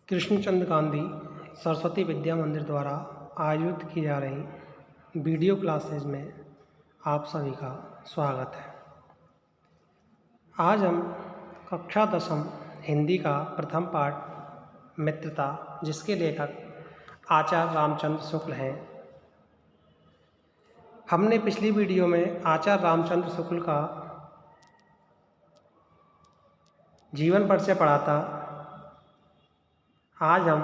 कृष्णचंद्र गांधी सरस्वती विद्या मंदिर द्वारा आयोजित की जा रही वीडियो क्लासेज में आप सभी का स्वागत है। आज हम कक्षा 10वीं हिंदी का प्रथम पाठ मित्रता, जिसके लेखक आचार्य रामचंद्र शुक्ल हैं। हमने पिछली वीडियो में आचार्य रामचंद्र शुक्ल का जीवन परिचय पढ़ा था। आज हम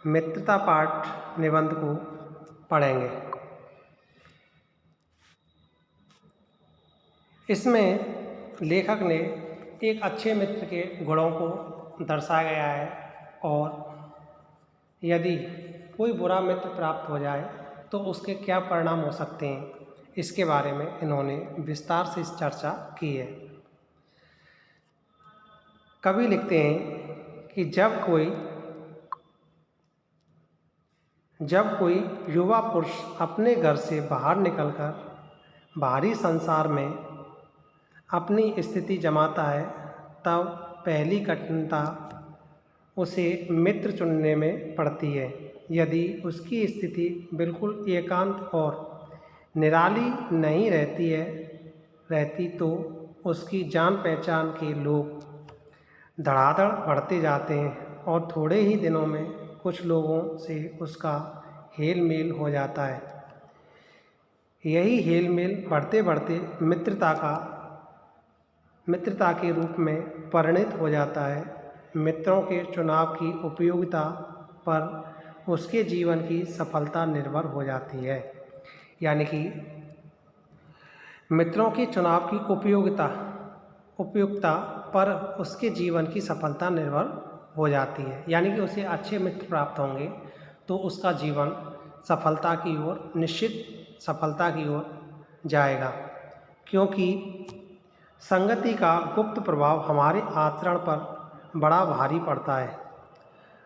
मित्रता पाठ निबंध को पढ़ेंगे। इसमें लेखक ने एक अच्छे मित्र के गुणों को दर्शाया गया है और यदि कोई बुरा मित्र प्राप्त हो जाए तो उसके क्या परिणाम हो सकते हैं, इसके बारे में इन्होंने विस्तार से चर्चा की है। कवि लिखते हैं कि जब कोई युवा पुरुष अपने घर से बाहर निकलकर बाहरी संसार में अपनी स्थिति जमाता है, तब पहली कठिनाई उसे मित्र चुनने में पड़ती है। यदि उसकी स्थिति बिल्कुल एकांत और निराली नहीं रहती तो उसकी जान पहचान के लोग धड़ाधड़ बढ़ते जाते हैं और थोड़े ही दिनों में कुछ लोगों से उसका हेल मेल हो जाता है। यही हेल मेल बढ़ते बढ़ते मित्रता के रूप में परिणत हो जाता है। मित्रों के चुनाव की उपयोगिता पर उसके जीवन की सफलता निर्भर हो जाती है। यानी कि मित्रों के चुनाव की उपयुक्तता पर उसके जीवन की सफलता निर्भर हो जाती है। यानी कि उसे अच्छे मित्र प्राप्त होंगे तो उसका जीवन निश्चित सफलता की ओर जाएगा, क्योंकि संगति का गुप्त प्रभाव हमारे आचरण पर बड़ा भारी पड़ता है।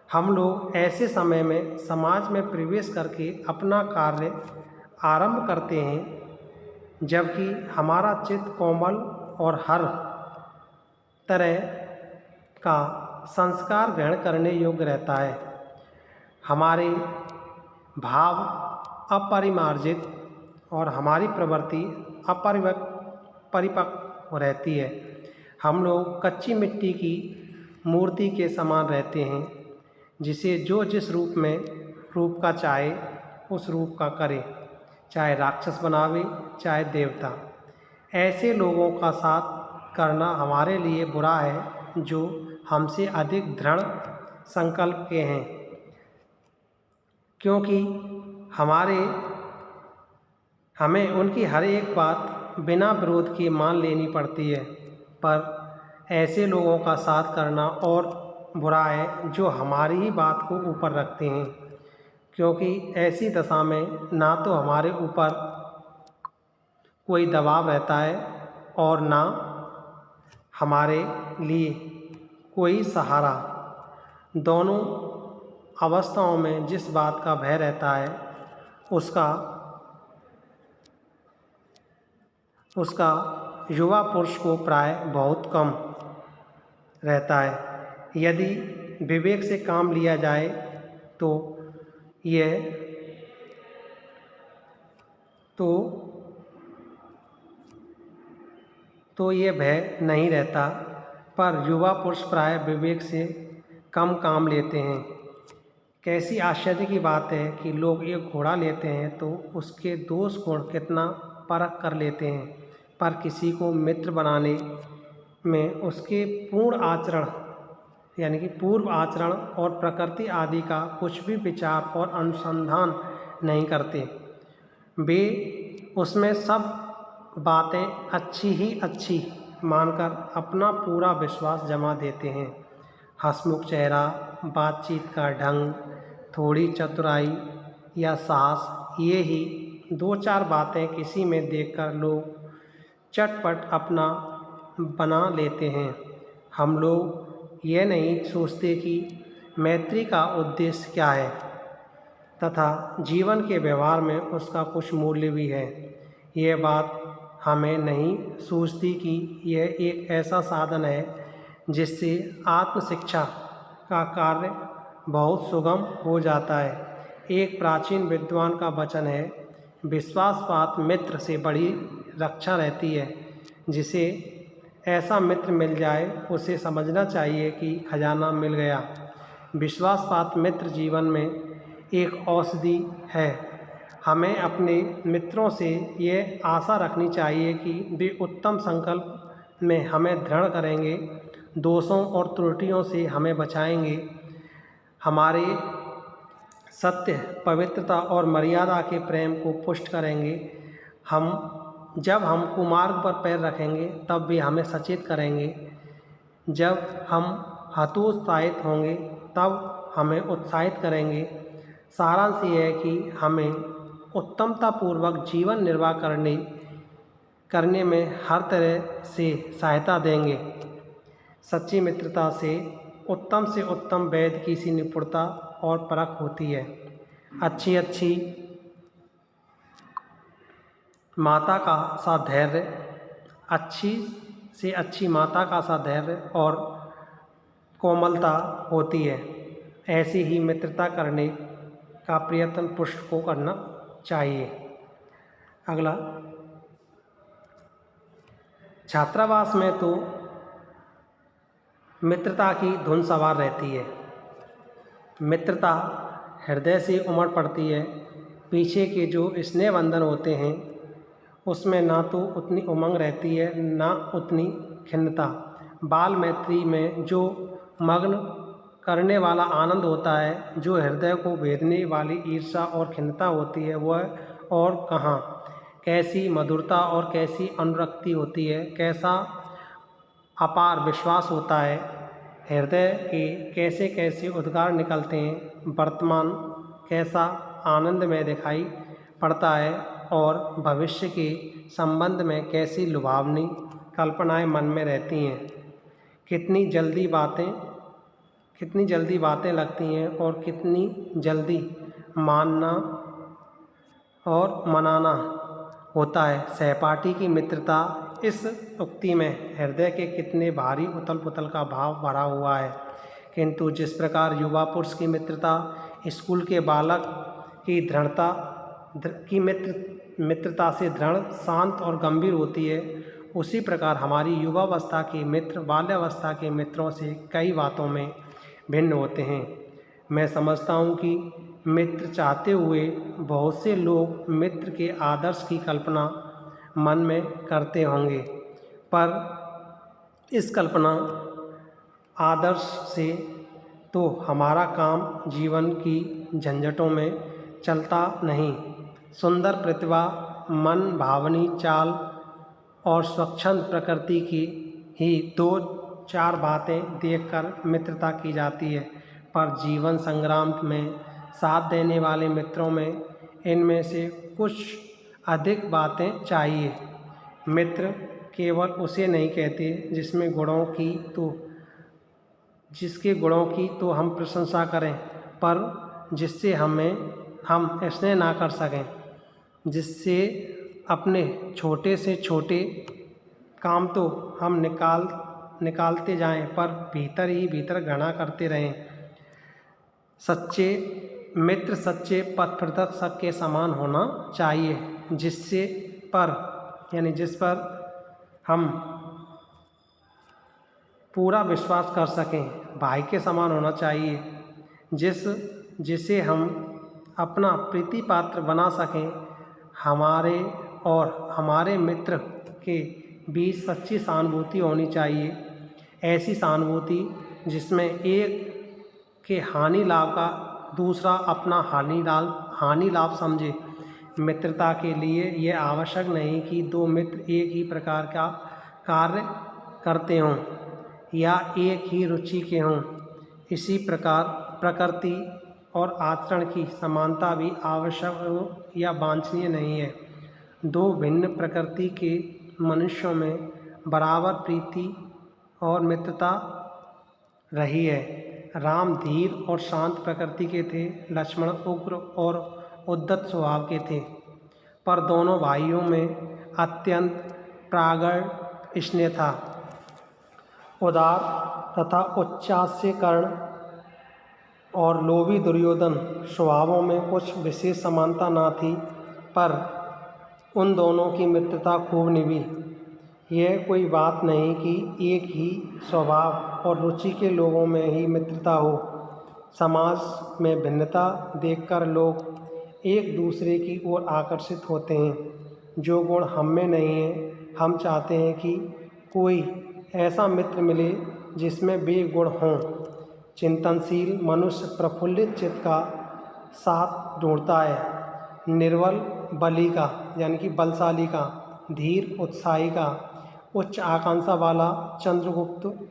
हम लोग ऐसे समय में समाज में प्रवेश करके अपना कार्य आरंभ करते हैं जबकि हमारा चित्त कोमल और हर तरह का संस्कार ग्रहण करने योग्य रहता है। हमारे भाव अपरिमार्जित और हमारी प्रवृत्ति परिपक्व रहती है। हम लोग कच्ची मिट्टी की मूर्ति के समान रहते हैं, जिसे जो जिस रूप का चाहे उस रूप का करे, चाहे राक्षस बनावे चाहे देवता। ऐसे लोगों का साथ करना हमारे लिए बुरा है जो हमसे अधिक दृढ़ संकल्प के हैं, क्योंकि हमें उनकी हर एक बात बिना विरोध के मान लेनी पड़ती है। पर ऐसे लोगों का साथ करना और बुरा है जो हमारी ही बात को ऊपर रखते हैं, क्योंकि ऐसी दशा में ना तो हमारे ऊपर कोई दबाव रहता है और ना हमारे लिए कोई सहारा। दोनों अवस्थाओं में जिस बात का भय रहता है उसका युवा पुरुष को प्राय बहुत कम रहता है। यदि विवेक से काम लिया जाए तो यह भय नहीं रहता, पर युवा पुरुष प्राय विवेक से कम काम लेते हैं। कैसी आश्चर्य की बात है कि लोग एक घोड़ा लेते हैं तो उसके दोष गुण कितना परख कर लेते हैं, पर किसी को मित्र बनाने में उसके पूर्व आचरण और प्रकृति आदि का कुछ भी विचार और अनुसंधान नहीं करते। वे उसमें सब बातें अच्छी मानकर अपना पूरा विश्वास जमा देते हैं। हंसमुख चेहरा, बातचीत का ढंग, थोड़ी चतुराई या साहस, ये ही 2-4 बातें किसी में देखकर लोग चटपट अपना बना लेते हैं। हम लोग ये नहीं सोचते कि मैत्री का उद्देश्य क्या है तथा जीवन के व्यवहार में उसका कुछ मूल्य भी है। ये बात हमें नहीं सूझती कि यह एक ऐसा साधन है जिससे आत्मशिक्षा का कार्य बहुत सुगम हो जाता है। एक प्राचीन विद्वान का वचन है, विश्वासपात मित्र से बड़ी रक्षा रहती है। जिसे ऐसा मित्र मिल जाए उसे समझना चाहिए कि खजाना मिल गया। विश्वासपात मित्र जीवन में एक औषधि है। हमें अपने मित्रों से ये आशा रखनी चाहिए कि वे उत्तम संकल्प में हमें दृढ़ करेंगे, दोषों और त्रुटियों से हमें बचाएंगे, हमारे सत्य, पवित्रता और मर्यादा के प्रेम को पुष्ट करेंगे। जब हम कुमार्ग पर पैर रखेंगे तब वे हमें सचेत करेंगे। जब हम हतोत्साहित होंगे तब हमें उत्साहित करेंगे। सारांश ये है कि हमें उत्तमतापूर्वक जीवन निर्वाह करने में हर तरह से सहायता देंगे। सच्ची मित्रता से उत्तम वैद्य की सी निपुणता और परख होती है। अच्छी माता का सा धैर्य, अच्छी से अच्छी माता का सा धैर्य और कोमलता होती है। ऐसी ही मित्रता करने का प्रयत्न पुरुष को करना चाहिए। अगला, छात्रावास में तो मित्रता की धुन सवार रहती है। मित्रता हृदय से उमड़ पड़ती है। पीछे के जो स्नेह बंधन होते हैं उसमें ना तो उतनी उमंग रहती है, ना उतनी खिन्नता। बाल मैत्री में जो मग्न करने वाला आनंद होता है, जो हृदय को भेदने वाली ईर्ष्या और खिन्नता होती है, वह और कहाँ। कैसी मधुरता और कैसी अनुरक्ति होती है, कैसा अपार विश्वास होता है, हृदय के कैसे कैसे उद्गार निकलते हैं, वर्तमान कैसा आनंद में दिखाई पड़ता है और भविष्य के संबंध में कैसी लुभावनी कल्पनाएं मन में रहती हैं। कितनी जल्दी बातें लगती हैं और कितनी जल्दी मानना और मनाना होता है। सहपाठी की मित्रता, इस उक्ति में हृदय के कितने भारी उथल पुथल का भाव भरा हुआ है। किंतु जिस प्रकार युवा पुरुष की मित्रता स्कूल के बालक की मित्रता से दृढ़, शांत और गंभीर होती है, उसी प्रकार हमारी युवावस्था के मित्र बाल्यावस्था के मित्रों से कई बातों में भिन्न होते हैं। मैं समझता हूँ कि मित्र चाहते हुए बहुत से लोग मित्र के आदर्श की कल्पना मन में करते होंगे, पर इस कल्पना आदर्श से तो हमारा काम जीवन की झंझटों में चलता नहीं। सुंदर प्रतिभा, मन भावनी चाल और स्वच्छंद प्रकृति की ही 2-4 बातें देखकर मित्रता की जाती है, पर जीवन संग्राम में साथ देने वाले मित्रों में इनमें से कुछ अधिक बातें चाहिए। मित्र केवल उसे नहीं कहते जिसके गुणों की तो हम प्रशंसा करें, पर जिससे हम स्नेह ना कर सकें, जिससे अपने छोटे से छोटे काम तो हम निकालते जाएं, पर भीतर ही भीतर घृणा करते रहें। सच्चे मित्र सच्चे पथ प्रदर्शक के समान होना चाहिए, जिस पर हम पूरा विश्वास कर सकें। भाई के समान होना चाहिए, जिसे हम अपना प्रीति पात्र बना सकें। हमारे और हमारे मित्र के बीच सच्ची सहानुभूति होनी चाहिए, ऐसी सहानुभूति जिसमें एक के हानि लाभ का दूसरा अपना हानि लाभ समझे। मित्रता के लिए यह आवश्यक नहीं कि 2 मित्र एक ही प्रकार का कार्य करते हों या एक ही रुचि के हों। इसी प्रकार प्रकृति और आचरण की समानता भी आवश्यक या वांछनीय नहीं है। 2 भिन्न प्रकृति के मनुष्यों में बराबर प्रीति और मित्रता रही है। राम धीर और शांत प्रकृति के थे, लक्ष्मण उग्र और उद्धत स्वभाव के थे, पर दोनों भाइयों में अत्यंत प्रागढ़ स्नेह था। उदार तथा उच्चास्य कर्ण और लोभी दुर्योधन स्वभावों में कुछ विशेष समानता ना थी, पर उन दोनों की मित्रता खूब निभी। यह कोई बात नहीं कि एक ही स्वभाव और रुचि के लोगों में ही मित्रता हो। समाज में भिन्नता देखकर लोग एक दूसरे की ओर आकर्षित होते हैं। जो गुण हम में नहीं है, हम चाहते हैं कि कोई ऐसा मित्र मिले जिसमें वे गुण हों। चिंतनशील मनुष्य प्रफुल्लित चित्त का साथ ढूंढता है। निर्बल बली का यानी कि बलशाली का, धीर उत्साही का, उच्च आकांक्षा वाला चंद्रगुप्त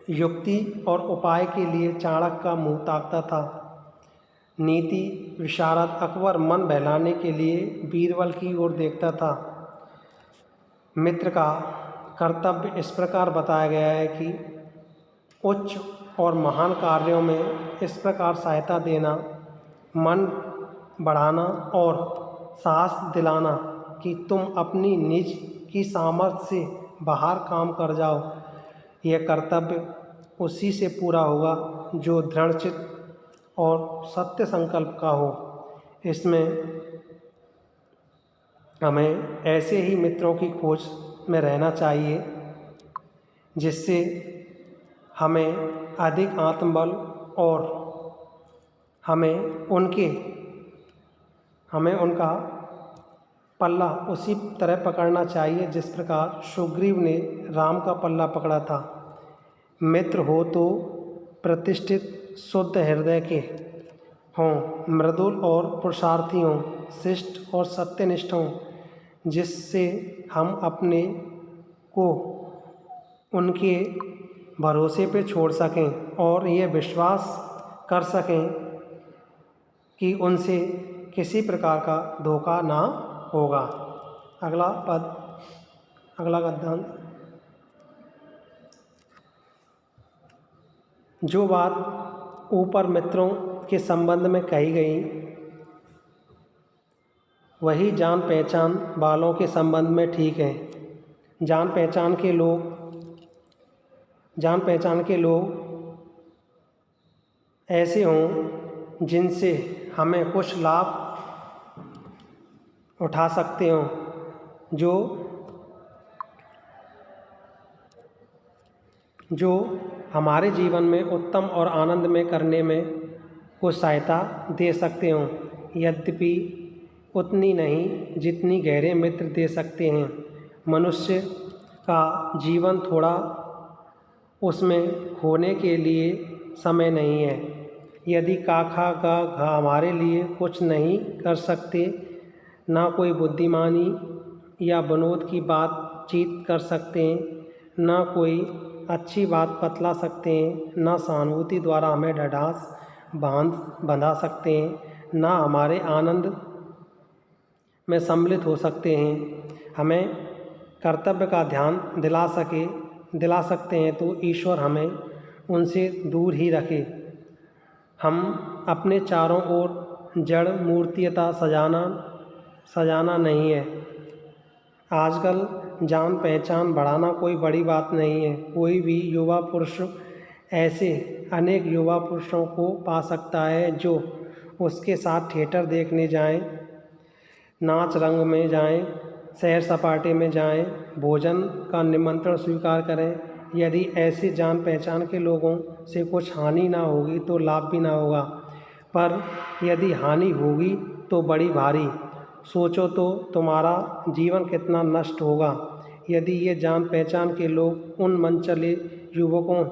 युक्ति और उपाय के लिए चाणक्य का मुँह ताकता था। नीति विशारद अकबर मन बहलाने के लिए बीरबल की ओर देखता था। मित्र का कर्तव्य इस प्रकार बताया गया है कि उच्च और महान कार्यों में इस प्रकार सहायता देना, मन बढ़ाना और साहस दिलाना कि तुम अपनी निज की सामर्थ्य से बाहर काम कर जाओ। यह कर्तव्य उसी से पूरा होगा जो दृढ़चित्त और सत्य संकल्प का हो। इसमें हमें ऐसे ही मित्रों की खोज में रहना चाहिए जिससे हमें अधिक आत्मबल और हमें उनका पल्ला उसी तरह पकड़ना चाहिए जिस प्रकार सुग्रीव ने राम का पल्ला पकड़ा था। मित्र हो तो प्रतिष्ठित शुद्ध हृदय के हों, मृदुल और पुरुषार्थी हों, शिष्ट और सत्यनिष्ठ हों, जिससे हम अपने को उनके भरोसे पे छोड़ सकें और ये विश्वास कर सकें कि उनसे किसी प्रकार का धोखा ना होगा। अगला गद्यांश। जो बात ऊपर मित्रों के संबंध में कही गई, वही जान पहचान वालों के संबंध में ठीक है। जान पहचान के लोग ऐसे हों जिनसे हमें कुछ लाभ उठा सकते हों, जो हमारे जीवन में उत्तम और आनंदमय करने में कुछ सहायता दे सकते हों, यद्यपि उतनी नहीं जितनी गहरे मित्र दे सकते हैं। मनुष्य का जीवन थोड़ा, उसमें खोने के लिए समय नहीं है। यदि का खा गा घा हमारे लिए कुछ नहीं कर सकते, ना कोई बुद्धिमानी या विनोद की बातचीत कर सकते हैं, ना कोई अच्छी बात बतला सकते हैं, ना सहानुभूति द्वारा हमें ढाढ़स बंधा सकते हैं, ना हमारे आनंद में सम्मिलित हो सकते हैं, हमें कर्तव्य का ध्यान दिला सकते हैं, तो ईश्वर हमें उनसे दूर ही रखे। हम अपने चारों ओर जड़ मूर्तियता सजाना नहीं है। आजकल जान पहचान बढ़ाना कोई बड़ी बात नहीं है। कोई भी युवा पुरुष ऐसे अनेक युवा पुरुषों को पा सकता है जो उसके साथ थिएटर देखने जाएं, नाच रंग में जाएं, सैर सपाटे में जाएं, भोजन का निमंत्रण स्वीकार करें। यदि ऐसे जान पहचान के लोगों से कुछ हानि ना होगी तो लाभ भी ना होगा, पर यदि हानि होगी तो बड़ी भारी। सोचो तो तुम्हारा जीवन कितना नष्ट होगा यदि ये जान पहचान के लोग उन मनचले युवकों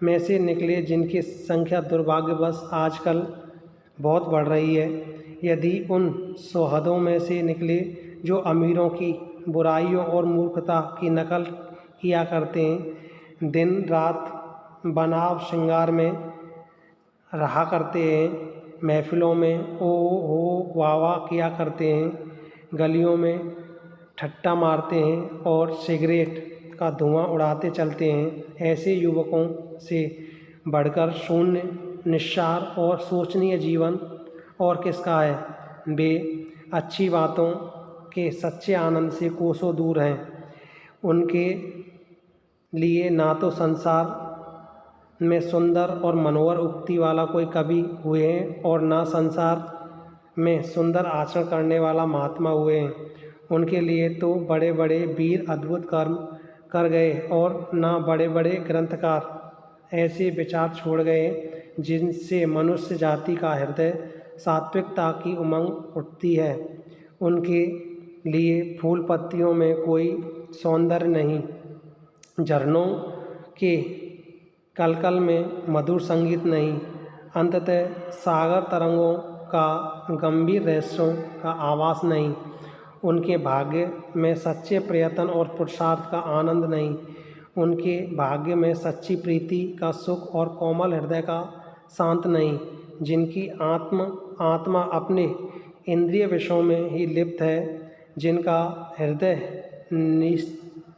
में से निकले जिनकी संख्या दुर्भाग्यवश आजकल बहुत बढ़ रही है। यदि उन सौहदों में से निकले जो अमीरों की बुराइयों और मूर्खता की नकल किया करते हैं, दिन रात बनाव श्रृंगार में रहा करते हैं, महफिलों में ओ हो वाह वाह किया करते हैं, गलियों में ठट्टा मारते हैं और सिगरेट का धुआं उड़ाते चलते हैं, ऐसे युवकों से बढ़कर शून्य, निस्सार और शोचनीय जीवन और किसका है। वे अच्छी बातों के सच्चे आनंद से कोसों दूर हैं। उनके लिए ना तो संसार में सुंदर और मनोहर उक्ति वाला कोई कवि हुए हैं और ना संसार में सुंदर आचरण करने वाला महात्मा हुए हैं। उनके लिए तो बड़े बड़े वीर अद्भुत कर्म कर गए और ना बड़े बड़े ग्रंथकार ऐसे विचार छोड़ गए जिनसे मनुष्य जाति का हृदय सात्विकता की उमंग उठती है। उनके लिए फूल पत्तियों में कोई सौंदर्य नहीं, झरनों के कलकल में मधुर संगीत नहीं, अंततः सागर तरंगों का गंभीर रहस्यों का आवास नहीं। उनके भाग्य में सच्चे प्रयत्न और पुरुषार्थ का आनंद नहीं। उनके भाग्य में सच्ची प्रीति का सुख और कोमल हृदय का शांत नहीं। जिनकी आत्मा अपने इंद्रिय विषयों में ही लिप्त है, जिनका हृदय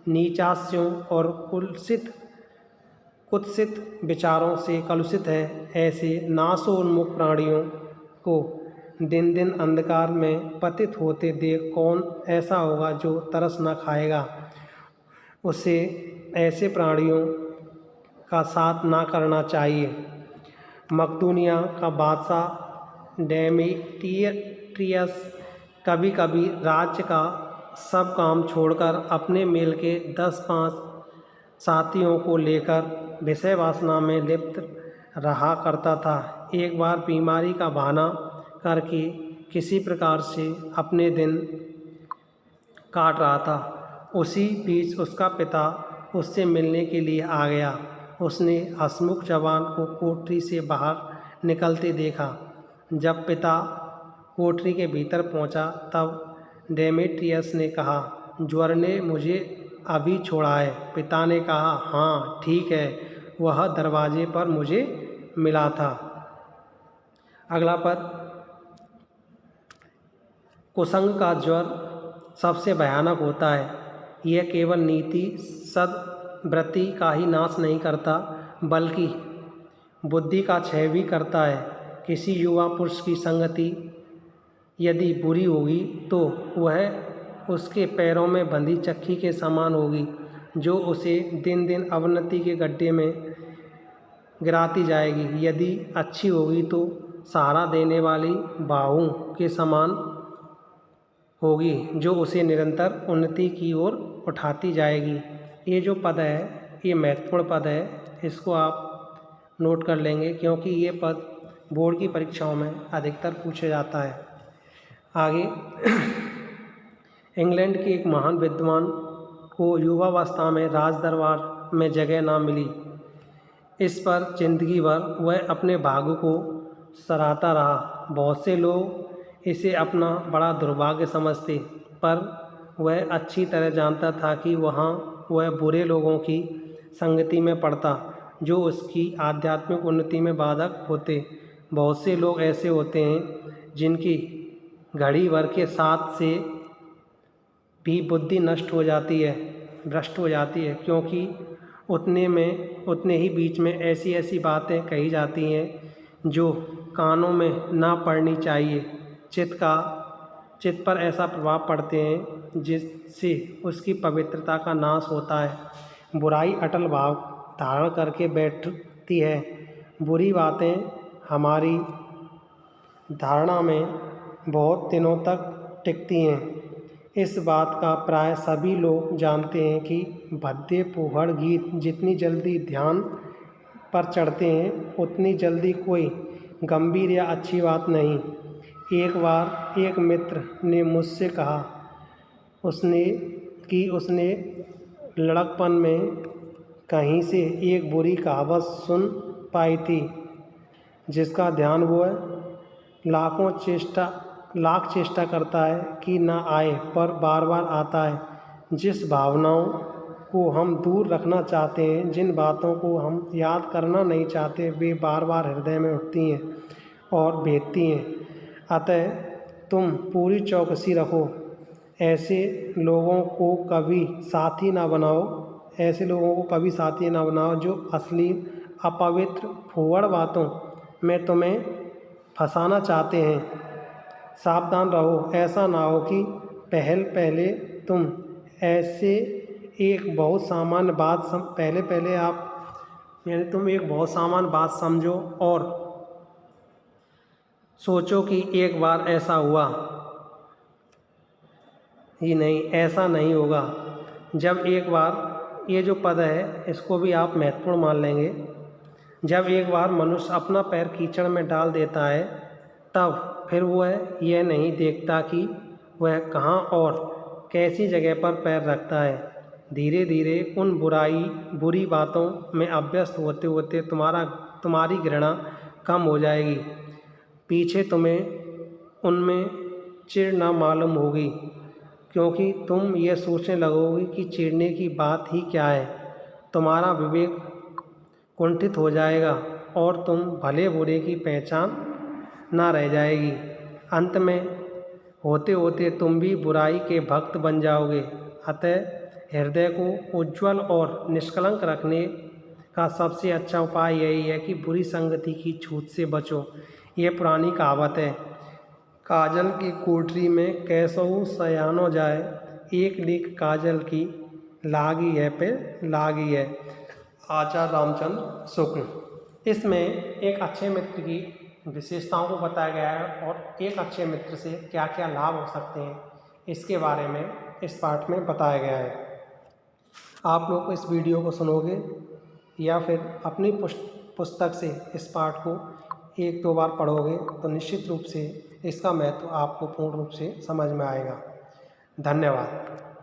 नीचास्यों और कुत्सित विचारों से कलुषित है, ऐसे नाशोन्मुख प्राणियों को दिन दिन अंधकार में पतित होते देख कौन ऐसा होगा जो तरस न खाएगा। उसे ऐसे प्राणियों का साथ ना करना चाहिए। मकदूनिया का बादशाह डेमेट्रियस कभी कभी राज्य का सब काम छोड़कर अपने मेल के 10-5 साथियों को लेकर विषय वासना में लिप्त रहा करता था। एक बार बीमारी का बहाना करके किसी प्रकार से अपने दिन काट रहा था। उसी बीच उसका पिता उससे मिलने के लिए आ गया। उसने हंसमुख जवान को कोठरी से बाहर निकलते देखा। जब पिता कोठरी के भीतर पहुंचा तब डेमेट्रियस ने कहा, ज्वर ने मुझे अभी छोड़ा है। पिता ने कहा, हाँ ठीक है, वह दरवाजे पर मुझे मिला था। अगला पद, कुसंग का ज्वर सबसे भयानक होता है। यह केवल नीति सद्वृत्ति का ही नाश नहीं करता बल्कि बुद्धि का क्षय भी करता है। किसी युवा पुरुष की संगति यदि बुरी होगी तो वह उसके पैरों में बंधी चक्की के समान होगी, जो उसे दिन दिन अवनति के गड्ढे में गिराती जाएगी। यदि अच्छी होगी तो सहारा देने वाली बाहों के समान होगी, जो उसे निरंतर उन्नति की ओर उठाती जाएगी। ये जो पद है ये महत्वपूर्ण पद है, इसको आप नोट कर लेंगे क्योंकि ये पद बोर्ड की परीक्षाओं में अधिकतर पूछा जाता है। आगे, इंग्लैंड के एक महान विद्वान को युवावस्था में राज दरबार में जगह ना मिली। इस पर जिंदगी भर वह अपने भाग्य को सराहता रहा। बहुत से लोग इसे अपना बड़ा दुर्भाग्य समझते, पर वह अच्छी तरह जानता था कि वहाँ वह बुरे लोगों की संगति में पड़ता जो उसकी आध्यात्मिक उन्नति में बाधक होते। बहुत से लोग ऐसे होते हैं जिनकी घड़ी भर के साथ से भी बुद्धि नष्ट हो जाती है, भ्रष्ट हो जाती है, क्योंकि उतने ही बीच में ऐसी ऐसी बातें कही जाती हैं जो कानों में ना पड़नी चाहिए। चित्त पर ऐसा प्रभाव पड़ते हैं जिससे उसकी पवित्रता का नाश होता है। बुराई अटल भाव धारण करके बैठती है। बुरी बातें हमारी धारणा में बहुत दिनों तक टिकती हैं। इस बात का प्राय सभी लोग जानते हैं कि भद्दे फूहड़ गीत जितनी जल्दी ध्यान पर चढ़ते हैं उतनी जल्दी कोई गंभीर या अच्छी बात नहीं। एक बार एक मित्र ने मुझसे कहा उसने लड़कपन में कहीं से एक बुरी कहावत सुन पाई थी जिसका ध्यान वह लाख चेष्टा करता है कि ना आए, पर बार बार आता है। जिस भावनाओं को हम दूर रखना चाहते हैं, जिन बातों को हम याद करना नहीं चाहते, वे बार बार हृदय में उठती हैं और भेदती हैं। अतः तुम पूरी चौकसी रखो। ऐसे लोगों को कभी साथी ना बनाओ जो अश्लील अपवित्र फूहड़ बातों में तुम्हें फंसाना चाहते हैं। सावधान रहो, ऐसा ना हो कि पहले तुम ऐसे एक बहुत सामान्य बात पहले आप यानी तुम एक बहुत सामान्य बात समझो और सोचो कि एक बार ऐसा हुआ ही नहीं, ऐसा नहीं होगा। जब एक बार ये जो पद है इसको भी आप महत्वपूर्ण मान लेंगे। जब एक बार मनुष्य अपना पैर कीचड़ में डाल देता है तब फिर वह यह नहीं देखता कि वह कहाँ और कैसी जगह पर पैर रखता है। धीरे धीरे उन बुरी बातों में अभ्यस्त होते होते तुम्हारी घृणा कम हो जाएगी। पीछे तुम्हें उनमें चिढ़ न मालूम होगी, क्योंकि तुम ये सोचने लगोगे कि चिढ़ने की बात ही क्या है। तुम्हारा विवेक कुंठित हो जाएगा और तुम भले बुरे की पहचान ना रह जाएगी। अंत में होते होते तुम भी बुराई के भक्त बन जाओगे। अतः हृदय को उज्ज्वल और निष्कलंक रखने का सबसे अच्छा उपाय यही है कि बुरी संगति की छूत से बचो। ये पुरानी कहावत है, काजल की कोठरी में कैसहु सयानो जाए, एक लीक काजल की लागी है पे लागी है। आचार्य रामचंद्र शुक्ल। इसमें एक अच्छे मित्र की विशेषताओं को बताया गया है और एक अच्छे मित्र से क्या क्या लाभ हो सकते हैं इसके बारे में इस पाठ में बताया गया है। आप लोग इस वीडियो को सुनोगे या फिर अपनी पुस्तक से इस पाठ को एक दो बार पढ़ोगे तो निश्चित रूप से इसका महत्व आपको पूर्ण रूप से समझ में आएगा। धन्यवाद।